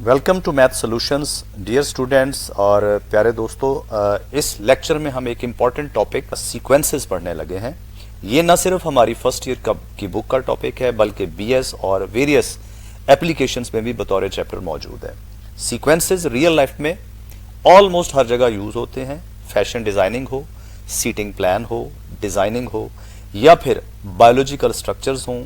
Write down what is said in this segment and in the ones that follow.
Welcome to math solutions dear students और प्यारे दोस्तों। इस लेक्चर में हम एक इम्पॉर्टेंट टॉपिक सीक्वेंसेस पढ़ने लगे हैं। ये न सिर्फ हमारी फर्स्ट ईयर की बुक का टॉपिक है बल्कि बीएस और वेरियस एप्लीकेशंस में भी बतौर चैप्टर मौजूद है। सीक्वेंसेस रियल लाइफ में ऑलमोस्ट हर जगह यूज होते हैं। फैशन डिजाइनिंग हो, सीटिंग प्लान हो, डिजाइनिंग हो, या फिर बायोलॉजिकल स्ट्रक्चर्स हों,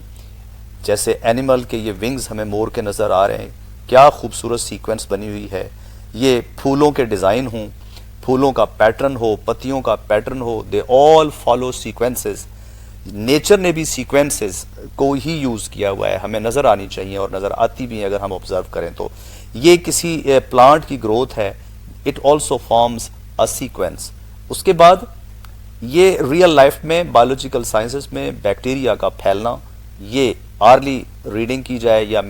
जैसे एनिमल के ये विंग्स हमें मोर के नजर आ रहे हैं, क्या खूबसूरत सीक्वेंस बनी हुई है। ये फूलों के डिज़ाइन हों, फूलों का पैटर्न हो, पत्तियों का पैटर्न हो, they all follow sequences. Nature ने भी सीक्वेंसेस को ही यूज़ किया हुआ है, हमें नज़र आनी चाहिए और नज़र आती भी है अगर हम ऑब्जर्व करें तो। ये किसी प्लांट की ग्रोथ है, it also forms a sequence. उसके बाद ये रियल लाइफ में बायोलॉजिकल साइंसेस में बैक्टीरिया का फैलना, ये आर्ली रीडिंग की जाए या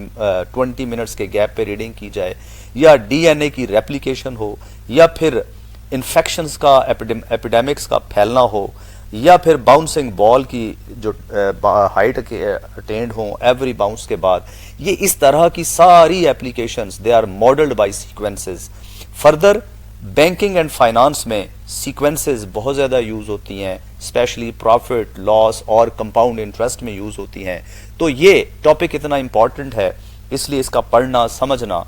20 मिनट्स के गैप पे रीडिंग की जाए, या डीएनए की रेप्लिकेशन हो, या फिर इन्फेक्शंस का एपिडेमिक्स का फैलना हो, या फिर बाउंसिंग बॉल की जो हाइट के अटेंड हो एवरी बाउंस के बाद, ये इस तरह की सारी applications they are modelled by sequences. Further banking and finance में सीक्वेंसेस बहुत ज़्यादा यूज़ होती हैं, स्पेशली प्रॉफिट लॉस और कंपाउंड इंटरेस्ट में यूज़ होती हैं। तो ये टॉपिक इतना इंपॉर्टेंट है, इसलिए इसका पढ़ना समझना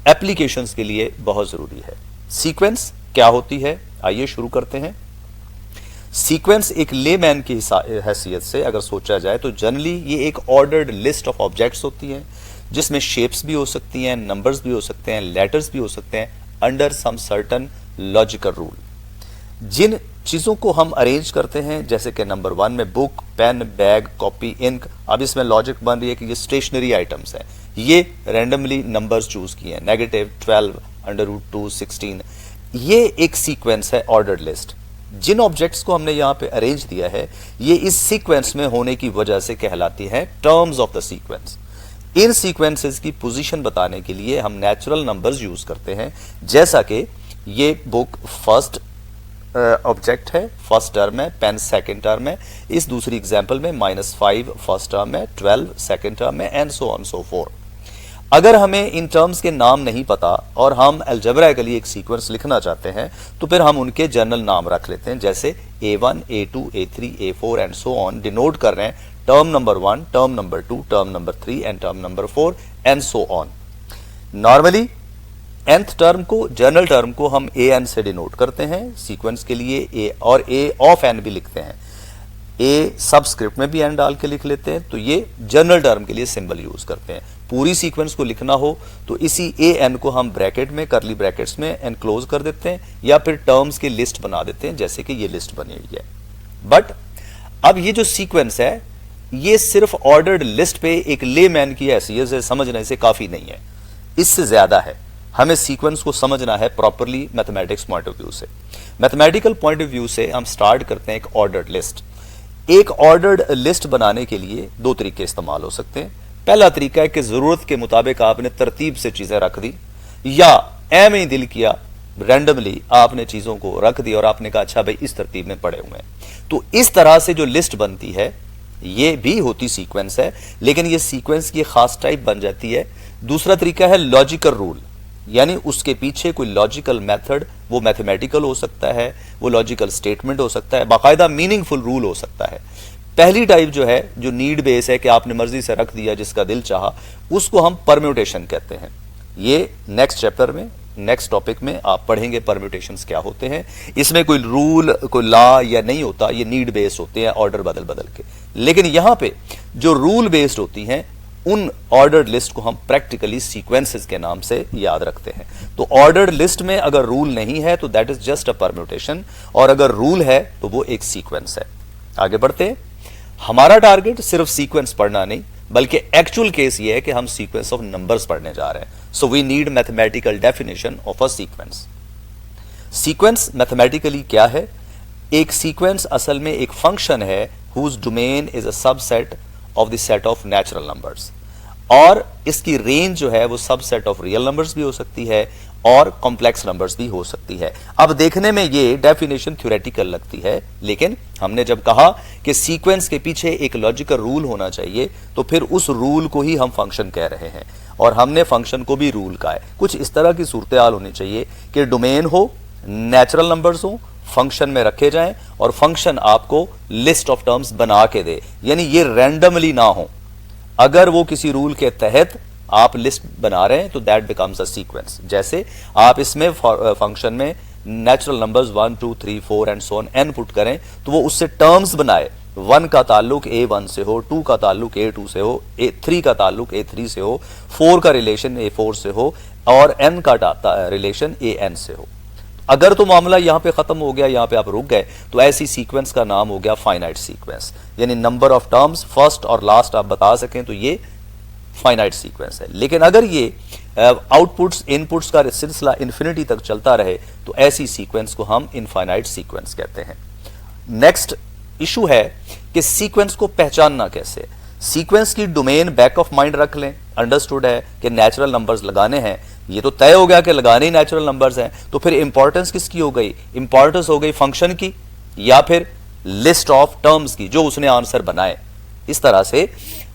एप्लीकेशंस के लिए बहुत ज़रूरी है। सीक्वेंस क्या होती है, आइए शुरू करते हैं। सीक्वेंस एक लेमैन की हैसियत से अगर सोचा जाए तो जनरली ये एक ऑर्डर्ड लिस्ट ऑफ ऑब्जेक्ट्स होती हैं, जिसमें शेप्स भी हो सकती हैं, नंबर्स भी हो सकते हैं, लेटर्स भी हो सकते हैं, under some certain logical rule. जिन चीज़ों को हम अरेंज करते हैं, जैसे कि नंबर 1 में book, pen, bag, copy, ink. अब इसमें लॉजिक बन रही है कि ये स्टेशनरी आइटम्स हैं, ये रैंडमली नंबर्स चूज किए हैं, -12, √2, 16। ये एक सीक्वेंस है, ऑर्डर्ड लिस्ट। जिन ऑब्जेक्ट्स को हमने यहाँ पे अरेंज दिया है, ये इस सीक्वेंस में होने की वजह से कहलाती हैं terms of the sequence. In sequences की पोजीशन बताने के लिए हम नेचुरल नंबर्स यूज करते हैं, जैसा कि ये बुक फर्स्ट ऑब्जेक्ट है, फर्स्ट टर्म है, पेन सेकंड टर्म है, इस दूसरी एग्जांपल में -5 फर्स्ट टर्म है, 12 सेकंड टर्म है, and so on so fourth. अगर हमें इन टर्म्स के नाम नहीं पता और हम अलजेब्राइकली एक सीक्वेंस लिखना चाहते हैं, तो फिर हम उनके जनरल नाम रख लेते हैं, जैसे A1, A2, A3, A4 and so on, denote कर रहे हैं term number 1, term number 2, term number 3 and term number 4 and so on. Normally nth term को, जनरल टर्म को हम an से डिनोट करते हैं सीक्वेंस के लिए, a और a ऑफ n भी लिखते हैं, a सबस्क्रिप्ट में भी n डाल के लिख लेते हैं। तो ये जनरल टर्म के लिए सिंबल यूज करते हैं। पूरी सीक्वेंस को लिखना हो तो इसी an को हम ब्रैकेट में, करली ब्रैकेट्स में एनक्लोज कर देते हैं, या फिर टर्म्स की लिस्ट बना देते हैं, जैसे कि ये लिस्ट बनी हुई है। बट अब ये जो सीक्वेंस है, ये सिर्फ ऑर्डर्ड लिस्ट पे एक लेमैन की हैसियत से समझने से काफी नहीं है, इससे ज्यादा है। हमें सीक्वेंस को समझना है properly mathematics point of view से। मैथमेटिकल पॉइंट ऑफ व्यू से हम स्टार्ट करते हैं एक ऑर्डर्ड लिस्ट। एक ऑर्डर्ड लिस्ट बनाने के लिए दो तरीके इस्तेमाल हो सकते हैं। पहला तरीका है कि जरूरत के मुताबिक आपने तरतीब से चीजें रख दी, या एम ही दिल किया, रैंडमली आपने चीजों को रख दी और आपने कहा अच्छा भाई इस तरतीब में पड़े हुए हैं। तो इस तरह से जो लिस्ट बनती है, ये भी होती सीक्वेंस है, लेकिन ये सीक्वेंस की खास टाइप बन जाती है। दूसरा तरीका है लॉजिकल रूल, यानी उसके पीछे कोई लॉजिकल मेथड, वो मैथमेटिकल हो सकता है, वो लॉजिकल स्टेटमेंट हो सकता है, बाकायदा मीनिंगफुल रूल हो सकता है। पहली टाइप जो है, जो नीड बेस है कि आपने मर्जी से रख दिया जिसका दिल चाहा, उसको हम परम्यूटेशन कहते हैं। ये नेक्स्ट चैप्टर में, नेक्स्ट टॉपिक में आप पढ़ेंगे परम्यूटेशंस क्या होते हैं। इसमें कोई रूल, कोई लॉ या नहीं होता, ये नीड बेस्ड होते हैं, ऑर्डर बदल बदल के। लेकिन यहां पे जो रूल बेस्ड होती हैं, उन ऑर्डर्ड लिस्ट को हम प्रैक्टिकली सीक्वेंसेस के नाम से याद रखते हैं। तो ऑर्डर्ड लिस्ट में अगर रूल नहीं है तो that is just a permutation, और अगर रूल है तो वो एक सीक्वेंस है। आगे बढ़ते हैं। हमारा टारगेट सिर्फ सीक्वेंस पढ़ना नहीं, बल्कि एक्चुअल केस ये है कि हम सीक्वेंस ऑफ नंबर्स पढ़ने जा रहे हैं। So we need mathematical definition of a sequence. Sequence mathematically क्या है? एक सीक्वेंस असल में एक फंक्शन है whose domain is a subset of the set of natural numbers, और इसकी रेंज जो है वो सबसेट ऑफ रियल नंबर्स भी हो सकती है, और कॉम्प्लेक्स नंबर्स भी हो सकती है। अब देखने में ये डेफिनेशन थ्योरेटिकल लगती है, लेकिन हमने जब कहा कि सीक्वेंस के पीछे एक लॉजिकल रूल होना चाहिए, तो फिर उस रूल को ही हम फंक्शन कह रहे हैं, और हमने फंक्शन को भी रूल कहा है। कुछ इस तरह की सूरत हाल होनी चाहिए कि डोमेन हो, नेचुरल नंबर्स हो, फंक्शन में रखे जाएं और फंक्शन आपको लिस्ट ऑफ टर्म्स बना के दे, यानी ये रैंडमली ना हो। अगर वो किसी रूल के तहत आप लिस्ट बना रहे हैं तो दैट बिकम्स अ सीक्वेंस। जैसे आप इसमें फंक्शन में natural numbers 1 2 3 4 and so on n put करें तो वो उससे टर्म्स बनाए, 1 का ताल्लुक A1 से हो, 2 का ताल्लुक A2 से हो, 3 का ताल्लुक A3 से हो, 4 का रिलेशन A4 से हो और n का रिलेशन AN से हो। अगर तो मामला यहां पे खत्म हो गया, यहां पे आप रुक गए, तो ऐसी सीक्वेंस का नाम हो गया फाइनाइट सीक्वेंस, यानी नंबर ऑफ टर्म्स फर्स्ट और लास्ट आप बता सकें तो ये फाइनाइट सीक्वेंस है। लेकिन अगर ये आउटपुट्स इनपुट्स का सिलसिला इन्फिनिटी तक चलता रहे तो ऐसी सीक्वेंस को हम इनफाइनाइट सीक्वेंस कहते हैं। नेक्स्ट इशू है कि सीक्वेंस को पहचानना कैसे। सीक्वेंस की डोमेन बैक ऑफ माइंड रख लें, अंडरस्टूड है कि नेचुरल नंबर्स लगाने हैं, ये तो तय हो गया कि लगाने ही नेचुरल नंबर्स हैं, तो फिर इंपॉर्टेंस किसकी हो गई? इंपॉर्टेंस हो गई फंक्शन की या फिर लिस्ट ऑफ टर्म्स की जो उसने आंसर बनाए। इस तरह से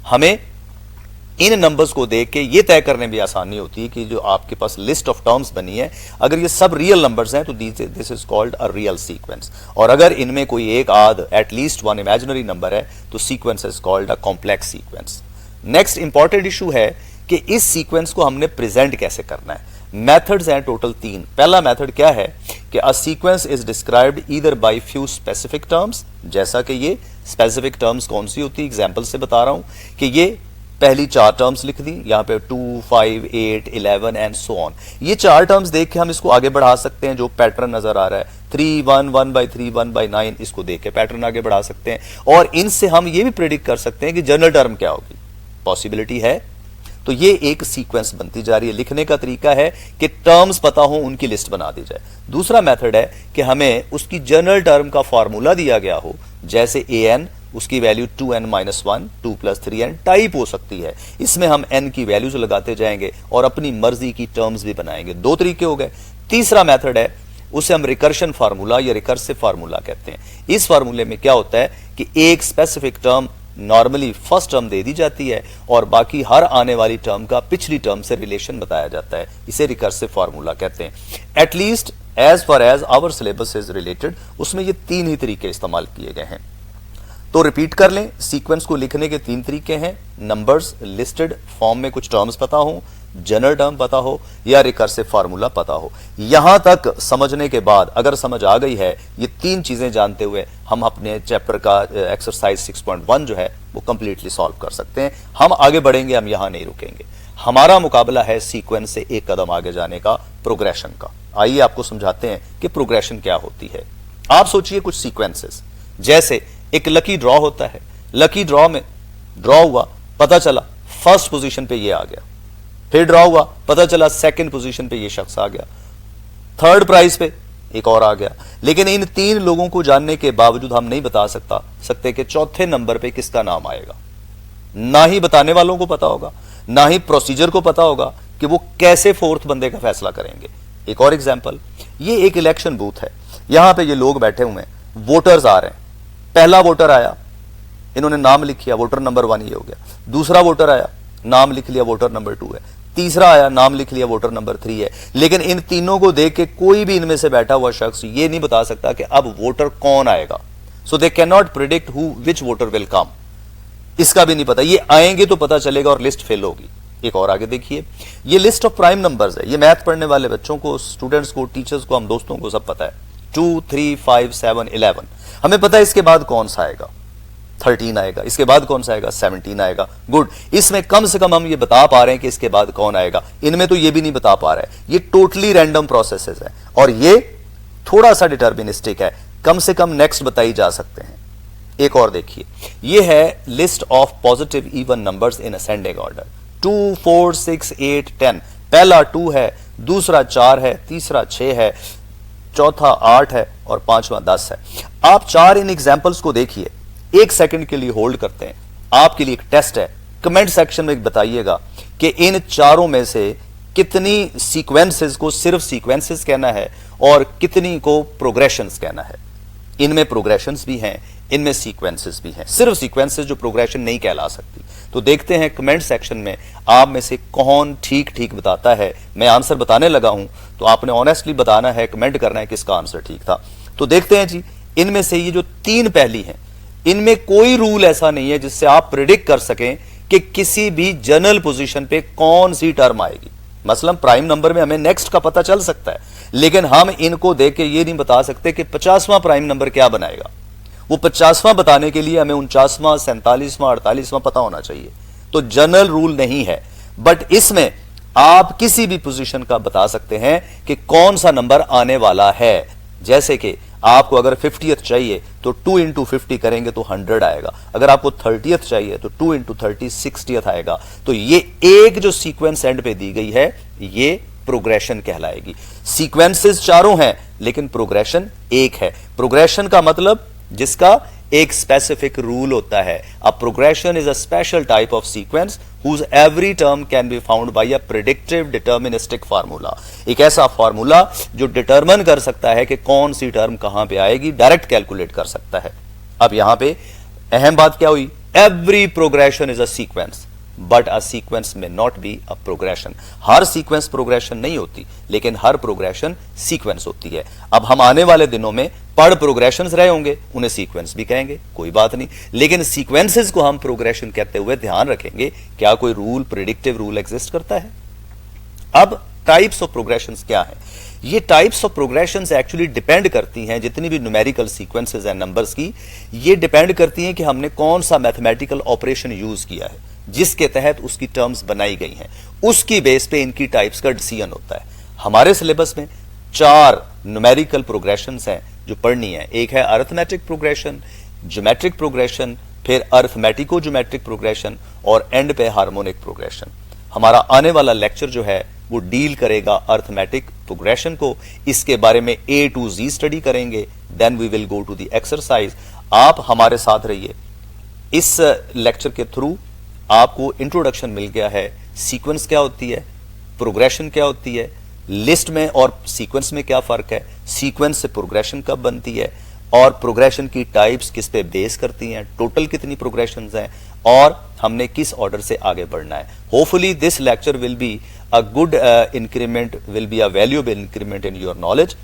हमें इन नंबर्स को देख के ये तय करने में आसानी होती है कि जो आपके पास लिस्ट ऑफ टर्म्स बनी है, अगर ये सब रियल नंबर्स हैं तो this is called a real sequence, और अगर इनमें कोई एक आध एटलीस्ट वन इमेजिनरी नंबर है तो sequence is called a complex sequence. Next important issue है कि इस सीक्वेंस को हमने प्रेजेंट कैसे करना है। मेथड्स हैं टोटल 3। पहला मेथड क्या है कि a sequence is described either by few specific terms, जैसा कि ये स्पेसिफिक टर्म्स कौन सी होती है, एग्जांपल से बता रहा हूं कि ये पहली 4 टर्म्स लिख दी, यहां पे 2 5 8 11 एंड सो ऑन। ये 4 टर्म्स देख के हम इसको आगे बढ़ा सकते हैं, जो पैटर्न नजर आ रहा है 3 1 1 by 3 1 by 9, इसको देख के पैटर्न आगे बढ़ा सकते हैं, और इनसे हम ये भी प्रेडिक्ट कर सकते हैं कि जनरल टर्म क्या होगी। पॉसिबिलिटी है, तो ये एक सीक्वेंस बनती जा रही है। लिखने का तरीका है कि टर्म्स पता हो उनकी लिस्ट बना दी जाए। दूसरा मेथड है कि हमें उसकी जनरल टर्म का फॉर्मूला दिया गया हो, जैसे an, उसकी वैल्यू 2n-1 2 + 3n टाइप हो सकती है। इसमें हम n की वैल्यूज लगाते जाएंगे और अपनी मर्जी की टर्म्स भी बनाएंगे। 2 तरीके हो गए। तीसरा मेथड है, उसे हम रिकर्शन फार्मूला या रिकर्सिव फार्मूला कहते हैं। इस फार्मूले में क्या होता है कि एक specific term normally first term दे दी जाती है और बाकी हर आने वाली टर्म का पिछली टर्म से रिलेशन बताया जाता है। इसे रिकर्सिव फार्मूला कहते हैं। At least as far as our syllabus is related, उसमें ये 3 ही तरीके इस्तेमाल किए गए हैं। तो रिपीट कर लें, सीक्वेंस को लिखने के 3 तरीके हैं। नंबर्स लिस्टेड फॉर्म में कुछ टर्म्स पता हो, जनरल टर्म पता हो या रिकर्सिव फार्मूला पता हो। यहां तक समझने के बाद अगर समझ आ गई है, ये 3 चीजें जानते हुए हम अपने चैप्टर का एक्सरसाइज 6.1 जो है वो कंप्लीटली सॉल्व कर सकते हैं। हम आगे बढ़ेंगे, हम यहां नहीं रुकेंगे। हमारा मुकाबला है सीक्वेंस से एक कदम आगे जाने का, प्रोग्रेशन का। आइए आपको समझाते हैं कि प्रोग्रेशन क्या होती है। आप सोचिए कुछ सीक्वेंसेस, जैसे एक लकी ड्रॉ होता है। लकी ड्रॉ में ड्रॉ हुआ, पता चला फर्स्ट पोजीशन पे ये आ गया, फिर ड्रॉ हुआ, पता चला सेकंड पोजीशन पे ये शख्स आ गया, थर्ड प्राइज पे एक और आ गया। लेकिन इन 3 लोगों को जानने के बावजूद हम नहीं बता सकते कि चौथे नंबर पे किसका नाम आएगा। ना ही बताने वालों को पता होगा, ना ही प्रोसीजर को पता होगा कि वो कैसे फोर्थ बंदे का फैसला करेंगे। एक और एग्जाम्पल, ये एक इलेक्शन बूथ है, यहां पे ये लोग बैठे हुए हैं, वोटर्स आ रहे हैं। पहला वोटर आया, इन्होंने नाम लिख लिया, वोटर नंबर 1 ये हो गया। दूसरा वोटर आया, नाम लिख लिया, वोटर नंबर 2 है। तीसरा आया, नाम लिख लिया, वोटर नंबर 3 है। लेकिन इन तीनों को देख के कोई भी इनमें से बैठा हुआ शख्स ये नहीं बता सकता कि अब वोटर कौन आएगा। So they can not predict who which voter will come. इसका भी नहीं पता, ये आएंगे तो पता चलेगा और लिस्ट फेल होगी। एक और आगे देखिए, ये लिस्ट ऑफ प्राइम नंबर्स है। ये मैथ पढ़ने वाले बच्चों को, स्टूडेंट्स को, टीचर्स को, हम दोस्तों को सब पता है। 2 3 5 7 11 हमें पता है इसके बाद कौन सा आएगा, 13 आएगा, इसके बाद कौन सा आएगा, 17 आएगा। गुड, इसमें कम से कम हम ये बता पा रहे हैं कि इसके बाद कौन आएगा। इनमें तो ये भी नहीं बता पा रहे हैं। ये टोटली रैंडम प्रोसेसेस है और ये थोड़ा सा डिटर्मिनिस्टिक है, कम से कम नेक्स्ट बताई जा सकते हैं। एक और देखिए, ये है list of positive even numbers in ascending order. 2 4 6 8 10, पहला 2 है, दूसरा 4 है, तीसरा 6 है, चौथा 8 है और पांचवा 10 है। आप 4 इन एग्जाम्पल्स को देखिए, 1 सेकंड के लिए होल्ड करते हैं। आपके लिए एक टेस्ट है, कमेंट सेक्शन में बताइएगा कि इन चारों में से कितनी सीक्वेंसेस को सिर्फ सीक्वेंसेस कहना है और कितनी को प्रोग्रेशंस कहना है। इनमें प्रोग्रेशंस भी हैं, इनमें सीक्वेंसेस भी हैं। सिर्फ सीक्वेंसेस जो प्रोग्रेशन नहीं कहला सकती। तो देखते हैं कमेंट सेक्शन में आप में से कौन ठीक ठीक बताता है। मैं आंसर बताने लगा हूं तो आपने ऑनेस्टली बताना है, कमेंट करना है किसका आंसर ठीक था। तो देखते हैं जी, इनमें से ये जो 3 पहली हैं, इनमें कोई रूल ऐसा नहीं है जिससे आप प्रिडिक्ट कर सकें कि किसी भी जनरल पोजीशन पे कौन सी टर्म आएगी। मसलन प्राइम नंबर में हमें नेक्स्ट का पता चल सकता है, लेकिन हम इनको देख के ये नहीं बता सकते कि 50वां प्राइम नंबर क्या बनाएगा। वो 50वां बताने के लिए हमें 49वां, 47वां, 48वां पता होना चाहिए। तो जनरल रूल नहीं है, बट इसमें आप किसी भी पोजीशन का बता सकते हैं कि कौन सा नंबर आने वाला है। जैसे कि आपको अगर 50th चाहिए तो 2 इंटू 50 करेंगे तो 100 आएगा। अगर आपको 30th चाहिए तो 2 इंटू 30 60th आएगा। तो ये एक जो सीक्वेंस एंड पे दी गई है ये प्रोग्रेशन कहलाएगी। सीक्वेंसेस चारों हैं लेकिन प्रोग्रेशन एक है। प्रोग्रेशन का मतलब जिसका एक स्पेसिफिक रूल होता है। A progression is a special type of sequence whose every term can be found by a predictive deterministic formula। एक ऐसा फार्मूला जो डिटरमिन कर सकता है कि कौन सी टर्म कहां पे आएगी, डायरेक्ट कैलकुलेट कर सकता है। अब यहां पे अहम बात क्या हुई, every progression is a sequence but a sequence may not be a progression. हर सीक्वेंस प्रोग्रेशन नहीं होती, लेकिन हर प्रोग्रेशन सीक्वेंस होती है। अब हम आने वाले दिनों में पढ़ प्रोग्रेशंस रहे होंगे, उन्हें सीक्वेंस भी कहेंगे, कोई बात नहीं, लेकिन सीक्वेंसेस को हम प्रोग्रेशन कहते हुए ध्यान रखेंगे क्या कोई रूल, प्रिडिक्टिव रूल एग्जिस्ट करता है। अब टाइप्स ऑफ प्रोग्रेशंस क्या है? ये types of progressions actually depend करती हैं, जितनी भी न्यूमेरिकल सीक्वेंसेस हैं नंबर्स की, ये डिपेंड करती हैं कि हमने कौन सा मैथमेटिकल ऑपरेशन यूज किया है जिसके तहत उसकी टर्म्स बनाई गई हैं। उसकी बेस पे इनकी टाइप्स का डिसीजन होता है। हमारे सिलेबस में 4 न्यूमेरिकल प्रोग्रेशंस हैं जो पढ़नी है। एक है अरिथमेटिक प्रोग्रेशन, ज्योमेट्रिक प्रोग्रेशन, फिर अरिथमेटिको ज्योमेट्रिक प्रोग्रेशन और एंड पे हार्मोनिक प्रोग्रेशन। हमारा आने वाला लेक्चर जो है वो डील करेगा अरिथमेटिक प्रोग्रेशन को। इसके बारे में A to Z स्टडी करेंगे, then we will go to the exercise. आप हमारे साथ रहिए। इस लेक्चर के थ्रू आपको इंट्रोडक्शन मिल गया है, सीक्वेंस क्या होती है, प्रोग्रेशन क्या होती है, लिस्ट में और सीक्वेंस में क्या फर्क है, सीक्वेंस से प्रोग्रेशन कब बनती है, और प्रोग्रेशन की टाइप्स किस पे बेस करती हैं, टोटल कितनी प्रोग्रेशंस हैं, और हमने किस ऑर्डर से आगे बढ़ना है। Hopefully this lecture will be a good increment, will be a valuable increment in your knowledge.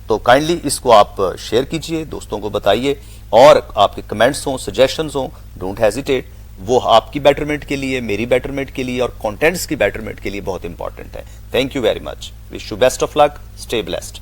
तो काइंडली इसको आप शेयर कीजिए, दोस्तों को बताइए, और आपके कमेंट्स हों, सजेशंस हों, डोंट हेजिटेट। वो आपकी बेटरमेंट के लिए, मेरी बेटरमेंट के लिए और कंटेंट्स की बेटरमेंट के लिए बहुत इंपॉर्टेंट है। Thank you very much. Wish you best of luck, stay blessed.